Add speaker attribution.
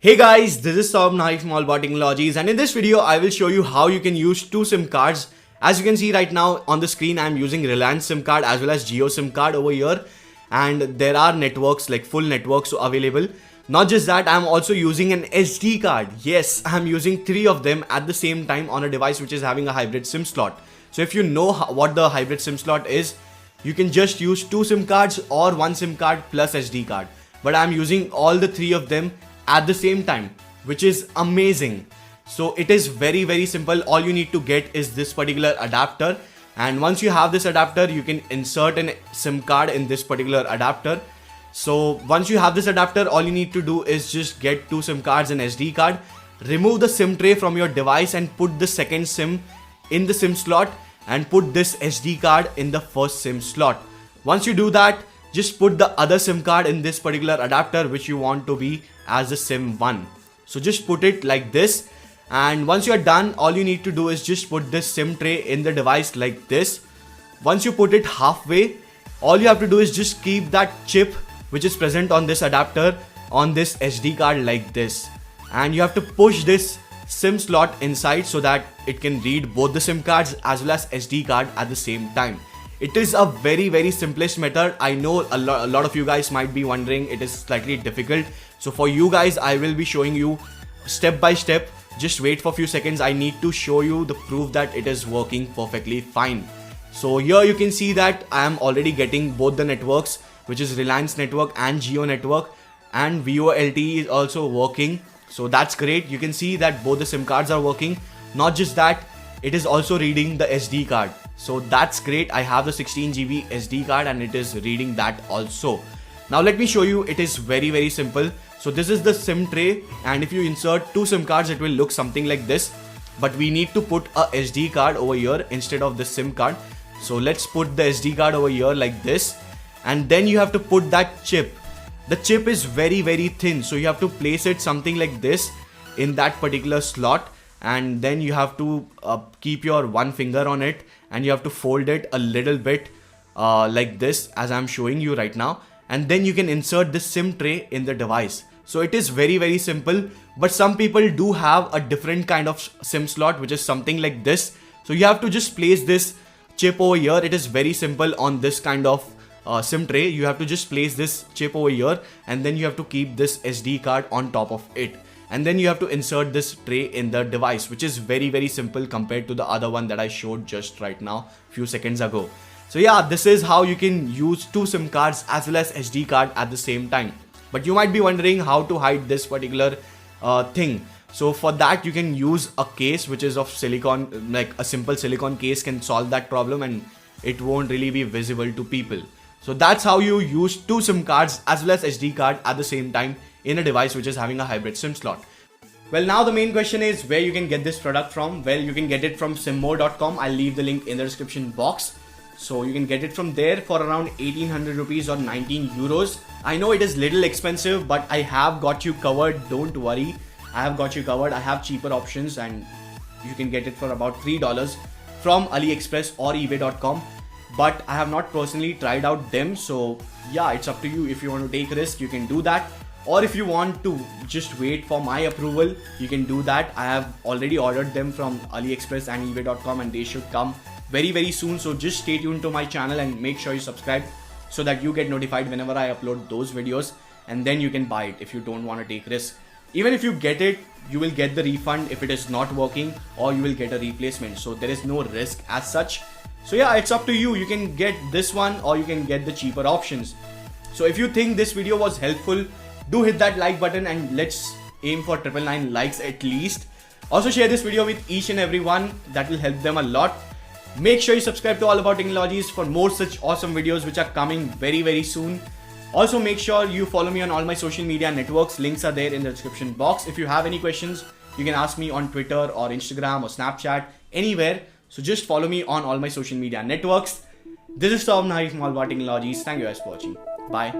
Speaker 1: Hey guys, this is Saurabh Naik from Allbot Technologies, and in this video I will show you how you can use two SIM cards. As you can see right now on the screen, I am using Reliance SIM card as well as Jio SIM card over here, and there are networks like full networks available. Not just that, I am also using an SD card. Yes, I am using three of them at the same time on a device which is having a hybrid SIM slot. So if you know what the hybrid SIM slot is, you can just use two SIM cards or one SIM card plus SD card. But I am using all the three of them at the same time, which is amazing. So it is very simple. All you need to get is this particular adapter, and once you have this adapter, you can insert an SIM card in this particular adapter. So once you have this adapter, all you need to do is just get two SIM cards and SD card, remove the SIM tray from your device and put the second SIM in the SIM slot and put this SD card in the first SIM slot. Once you do that, just put the other SIM card in this particular adapter which you want to be as the SIM 1. So just put it like this, and once you are done, all you need to do is just put this SIM tray in the device like this. Once you put it halfway, all you have to do is just keep that chip which is present on this adapter on this SD card like this, and you have to push this SIM slot inside so that it can read both the SIM cards as well as SD card at the same time. It is a very simplest method. I know a lot of you guys might be wondering it is slightly difficult. So for you guys, I will be showing you step by step. Just wait for a few seconds. I need to show you the proof that it is working perfectly fine. So here you can see that I am already getting both the networks, which is Reliance network and Jio network, and VoLTE is also working. So that's great. You can see that both the SIM cards are working. Not just that, it is also reading the SD card. So that's great. I have the 16 GB SD card and it is reading that also. Now let me show you. It is very simple. So this is the SIM tray, and if you insert two SIM cards, it will look something like this. But we need to put a SD card over here instead of the SIM card. So let's put the SD card over here like this, and then you have to put that chip. The chip is very thin, so you have to place it something like this in that particular slot, and then you have to keep your one finger on it and you have to fold it a little bit like this as I'm showing you right now, and then you can insert this SIM tray in the device. So it is very simple, but some people do have a different kind of SIM slot which is something like this. So you have to just place this chip over here. It is very simple on this kind of SIM tray. You have to just place this chip over here, and then you have to keep this SD card on top of it, and then you have to insert this tray in the device, which is very simple compared to the other one that I showed just right now few seconds ago. So yeah, this is how you can use two SIM cards as well as SD card at the same time. But you might be wondering how to hide this particular thing. So for that, you can use a case which is of silicone, like a simple silicone case can solve that problem, and it won't really be visible to people. So that's how you use two SIM cards as well as SD card at the same time in a device which is having a hybrid SIM slot. Well, now the main question is where you can get this product from. Well, you can get it from simmore.com. I'll leave the link in the description box. So you can get it from there for around 1800 rupees or 19 euros. I know it is little expensive, but I have got you covered. Don't worry. I have got you covered. I have cheaper options, and you can get it for about $3 from AliExpress or eBay.com. But I have not personally tried out them. So yeah, it's up to you. If you want to take risk, you can do that. Or if you want to just wait for my approval, you can do that. I have already ordered them from AliExpress and eBay.com, and they should come very soon. So just stay tuned to my channel and make sure you subscribe so that you get notified whenever I upload those videos, and then you can buy it if you don't want to take risk. Even if you get it, you will get the refund if it is not working, or you will get a replacement. So there is no risk as such. So yeah, it's up to you. You can get this one or you can get the cheaper options. So if you think this video was helpful, do hit that like button, and let's aim for 999 likes at least. Also share this video with each and everyone. That will help them a lot. Make sure you subscribe to Allbot Technologies for more such awesome videos which are coming very soon. Also make sure you follow me on all my social media networks. Links are there in the description box. If you have any questions, you can ask me on Twitter or Instagram or Snapchat, anywhere. So just follow me on all my social media networks. This is Saurabh Naik from Allbot Technologies. Thank you guys for watching. Bye.